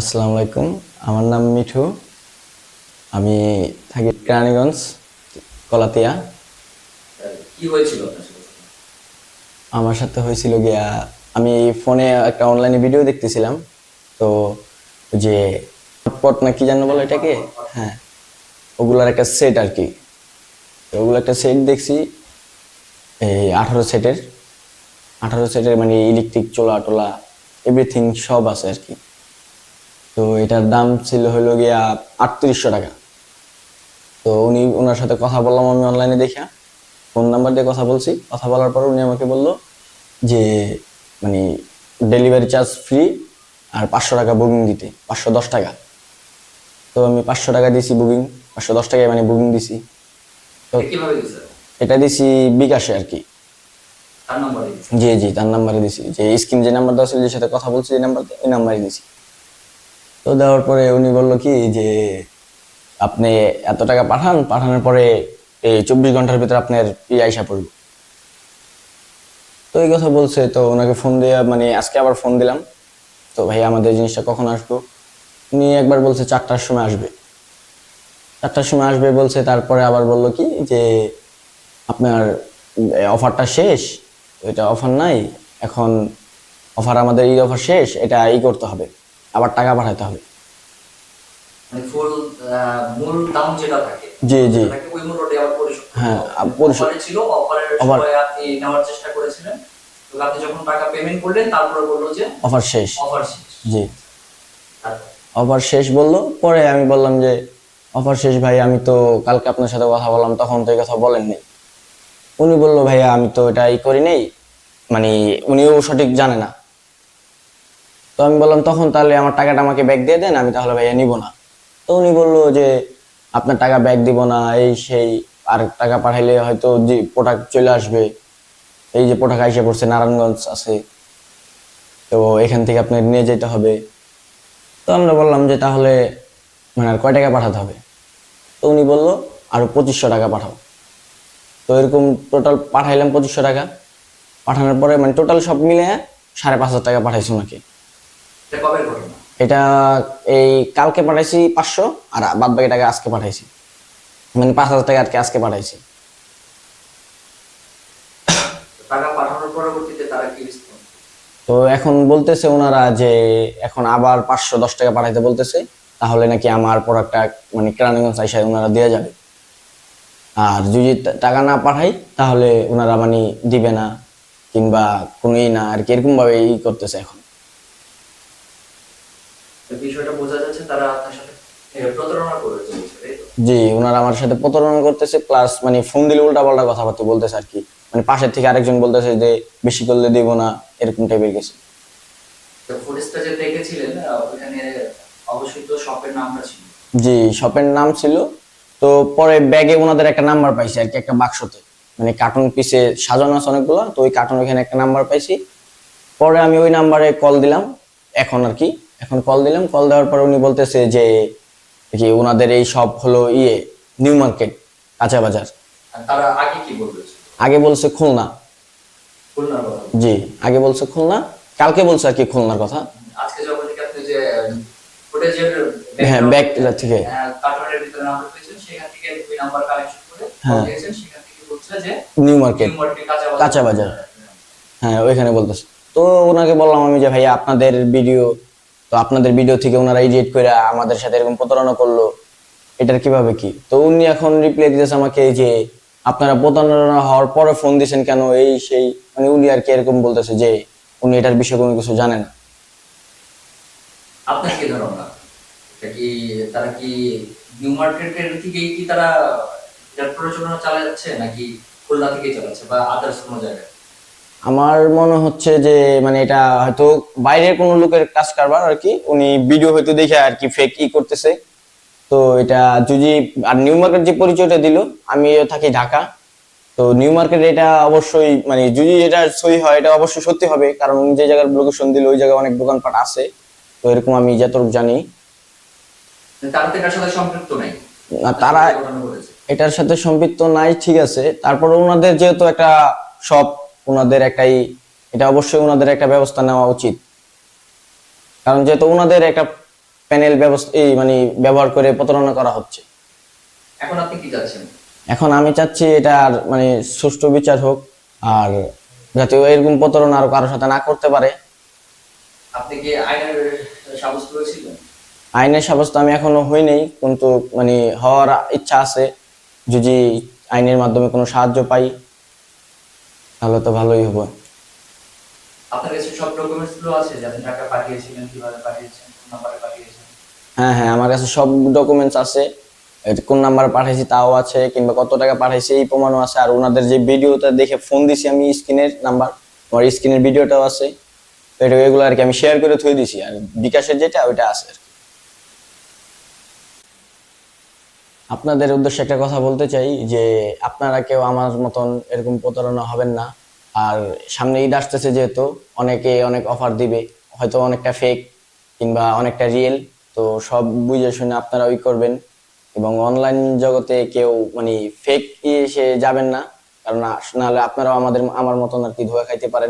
আসসালামু আলাইকুম। আমার নাম মিঠু। আমি থাকি কেরানীগঞ্জ, কলাতিয়া। কি হয়েছিল আপনার সাথে? আমার সাথে হয়েছিল গিয়া, আমি ফোনে একটা অনলাইনে ভিডিও দেখতেছিলাম। তো ওই যে হটপট না কি জানো বলো হ্যাঁ, এটাকে। হটপট। হ্যাঁ, ওগুলার একটা সেট আর কি। তো ওগুলো একটা সেট দেখছি, এই 18 সেটের। 18 সেটের মানে ইলেকট্রিক চোলা টোলা এভরিথিং সব আছে আর কি। তো এটার দাম ছিল হলো গিয়া 3800 টাকা। তো ওনার সাথে কথা বললাম আমি অনলাইনে দেখা, ফোন নাম্বার দিয়ে কথা বলছি। কথা বলার পর উনি আমাকে বলল যে মানে ডেলিভারি চার্জ ফ্রি, আর 500 টাকা বুকিং দিতে, 510 টাকা। তো আমি 500 টাকা দিছি বুকিং, 510 টাকায় মানে বুকিং দিছি। তো এটা কিভাবে দিছে? এটা দিছি বিকাশে আর কি। তার নাম্বারে দিছে? জি জি, তার নাম্বারে দিছি, যে স্ক্রিন যে নাম্বার দেওয়া ছিল, যে সাথে কথা বলছি যে নাম্বার, ওই নাম্বারে দিছি। তো দেওয়ার পরে উনি বলল কি যে আপনি এত টাকা পাঠান, পাঠানোর পরে এই 24 ঘন্টার ভিতরে আপনার আইসা পড়বে। তো এই কথা বলছে। তো ওনাকে ফোন দিয়ে মানে আজকে আবার ফোন দিলাম, তো ভাই আমাদের জিনিসটা কখন আসবো। উনি একবার বলছে 4টার সময় আসবে, 4টার সময় আসবে বলছে। তারপরে আবার বলল কি যে আপনার অফারটা শেষ, এটা অফার নাই এখন। অফার, আমাদের এই অফার শেষ, এটা করতে হবে, আবার টাকা পাঠাতে হবে। মানে ফুল মূল দাম যেটা থাকে, জি জি। ওই মূল্যটা আবার পরিশোধ করতে হ্যাঁ, হবে। পরিশোধ। অফারে ছিল, অফারের অফার, সময় আপনি নেওয়ার চেষ্টা করেছিলেন, তো আপনি যখন টাকা পেমেন্ট করলেন তারপরে বললো যে অফার শেষ। অফার শেষ। জি, তারপর অফার শেষ বললো। পরে আমি বললাম যে অফার শেষ ভাই, আমি তো কালকে আপনার সাথে কথা বললাম, তখন তো এই কথা বলেননি। উনি বললো ভাইয়া আমি তো এটা করি নাই, মানে উনিও সঠিক জানে না। তো আমি বললাম তখন তাহলে আমার টাকাটা আমাকে ব্যাক দিয়ে দেন, আমি তাহলে ভাইয়া নিব না। তো উনি বললো যে আপনার টাকা ব্যাক দিব না, এই সেই, আর টাকা পাঠাইলে হয়তো যে প্রোডাক্ট চলে আসবে। এই যে প্রোডাক্ট আইসা পড়ছে, নারায়ণগঞ্জ আছে, তো এখান থেকে আপনার নিয়ে যেতে হবে। তো আমরা বললাম যে তাহলে মানে আর কয় টাকা পাঠাতে হবে। তো উনি বললো আরো 2500 টাকা পাঠাও। তো এরকম টোটাল পাঠাইলাম 2500 টাকা। পাঠানোর পরে মানে টোটাল সব মিলে 5500 টাকা পাঠাইছি ওনাকে। এটা কবের ঘটনা? এটা এই কালকে পাঠাইছি 500, আর বাদ বাকি টাকা আজকে পাঠাইছি, মানে 5000 টাকা আর কি আজকে পাঠাইছি। তো টাকা পাঠানোর পরবর্তীতে তারা কি রেসপন্স? তো এখন বলতেছে ওনারা যে এখন আবার 510 টাকা পাঠাইতে বলতেছে, তাহলে নাকি আমার প্রোডাক্টটা মানে কেরানীগঞ্জ আইসায় ওনারা দেওয়া যাবে। আর যদি টাকা না পাঠাই তাহলে ওনারা মানে দিবে না, কিংবা কোনোই না আর কি, এরকম ভাবে করতেছে এখন। বিষয়টা বোঝা যাচ্ছে তারা আপনার সাথে প্রতারণা করে চলেছে, তাই তো? জি, ওনারা আমার সাথে প্রতারণা করতেছে, প্লাস মানে ফোন দিলে উল্টা পাল্টা কথাবার্তা বলতেছে আর কি। মানে পাশের থেকে আরেকজন বলতেছে যে বেশি করলে দিব না, এরকম টাইপের কিছু। তো ফুটেজটা যে দেখেছিলেন ওখানে অবশ্যই তো শপের নামটা ছিল। জি, শপের নাম ছিল। তো পরে ব্যাগে ওনাদের একটা নাম্বার পাইছি আর কি, একটা বাক্সতে, মানে কার্টুন পিসে সাজানো আছে অনেকগুলো, তো ওই কার্টুন ওখানে একটা নাম্বার পাইছি। পরে আমি ওই নাম্বারে কল দিলাম, এখন আর কি। এখন কল দিলাম, কল দেওয়ার পর উনি বলতেছে যে কি ওনাদের এই শপ হলো নিউ মার্কেট, কাঁচা বাজার। আর তারা আগে কি বলেছিল? আগে বলছে খুলনা। খুলনার কথা? জি, আগে বলছে খুলনা, কালকে বলছে আর কি খুলনার কথা। আজকে যখন থেকে আপনি যে ফুটেজের হ্যাঁ, ব্যাগ থেকে। কার্টুনের ভিতরে নাম্বার পেয়েছেন, সেখান থেকে ওই নাম্বার কালেকশন করে কল হ্যাঁ, দিয়েছেন, সেখান থেকে বলছে যে নিউ মার্কেট, নিউ মার্কেট কাঁচা কাঁচা বাজার। বাজার। হ্যাঁ, ওইখানে বলতেছে। তো ওনাকে বললাম আমি যে ভাইয়া আপনাদের ভিডিও, তো আপনাদের ভিডিও থেকে ওনারা এডিট করে আমাদের সাথে এরকম প্রতারণা করলো, এটার কিভাবে কি। তো উনি এখন রিপ্লাই দিতেছে আমাকে যে আপনারা প্রতারণা হওয়ার পরে ফোন দিয়েছেন কেন, এই সেই, মানে উনি আর কি এরকম বলতেছে যে উনি এটার বিষয়ে কোনো কিছু জানে না। আপনার কি ধারণা, এটা কি তারা কি নিউ মার্কেটের থেকেই কি তারা এটার প্রচারণা চালাচ্ছে, নাকি খুলনা থেকেই চালাচ্ছে, বা আদার্স কোনো জায়গায়? আমার মনে হচ্ছে যে মানে এটা হয়তো বাইরের কোনো লোকের কাজ কারবার আর কি, উনি ভিডিও হয়তো দেখে আর কি ফেক করতেছে। তো এটা যদি, আর নিউ মার্কেট যে পরিচয়টা দিল, আমি থাকি ঢাকা। তো নিউ মার্কেট এটা অবশ্যই মানে যদি এটা সহি হয়, এটা অবশ্যই সত্যি হবে, কারণ উনি যে জায়গার লোকেশন দিল ওই জায়গায় অনেক দোকানপাট আছে। তো এরকম আমি যতটুকু জানি। তারা তো এটার সাথে সম্পৃক্ত নাই, না, আসলে তারা যে ঘটনা ঘটেছে। এটার সাথে সম্পৃক্ত নাই, ঠিক আছে। তারপরে ওনাদের যেহেতু একটা শপ, ওনাদের একটাই, এটা অবশ্যই ওনাদের একটা ব্যবস্থা নেওয়া উচিত, কারণ যেহেতু ওনাদের একটা প্যানেল ব্যবস্থা এই মানে ব্যবহার করে প্রতারণা করা হচ্ছে। এখন আপনি কি চাচ্ছেন? এখন আমি চাচ্ছি এটা আর মানে সুষ্ঠু বিচার হোক, আর যাতে এরকম প্রতারণা আর কারোর সাথে না করতে পারে। আপনি কি আইনের সাব্যস্ত হয়েছিলেন? আইনের সাব্যস্ত আমি এখনো হই নাই, কিন্তু মানে হওয়ার ইচ্ছা আছে। যদি আইনের মাধ্যমে কোনো সাহায্য পাই তাহলে তো ভালোই হবে। আপনার কাছে সব ডকুমেন্টস গুলো আছে যে আপনি টাকা পাঠিয়েছিলেন, কিভাবে পাঠিয়েছেন, কোন নাম্বারে পাঠিয়েছেন? হ্যাঁ হ্যাঁ, আমার কাছে সব ডকুমেন্টস আছে। এটা কোন নাম্বার পাঠাইছি তাও আছে, কিংবা কত টাকা পাঠাইছি এই প্রমাণও আছে। আর ওনাদের যে ভিডিওটা দেখে ফোন দিছি আমি, স্ক্রিনের নাম্বার, আমার স্ক্রিনের ভিডিওটাও আছে। তো এটা এগুলো আর কি আমি শেয়ার করে থই দিছি, আর বিকাশের যেটা ওইটা আছে আর কি। আপনাদের উদ্দেশ্যে একটা কথা বলতে চাই যে আপনারা কেউ আমার মতন এরকম প্রতারণা হবেন না। আর সামনে ঈদ আসতেছে, যেহেতু অনেকে অনেক অফার দিবে, হয়তো অনেকটা ফেক কিংবা অনেকটা রিয়েল। তো সব বুঝে শুনে আপনারা ওই করবেন, এবং অনলাইন জগতে কেউ মানে ফেক এসে যাবেন না, কারণ নাহলে আপনারাও আমার মতন আর কি ধোঁয়া খাইতে পারেন।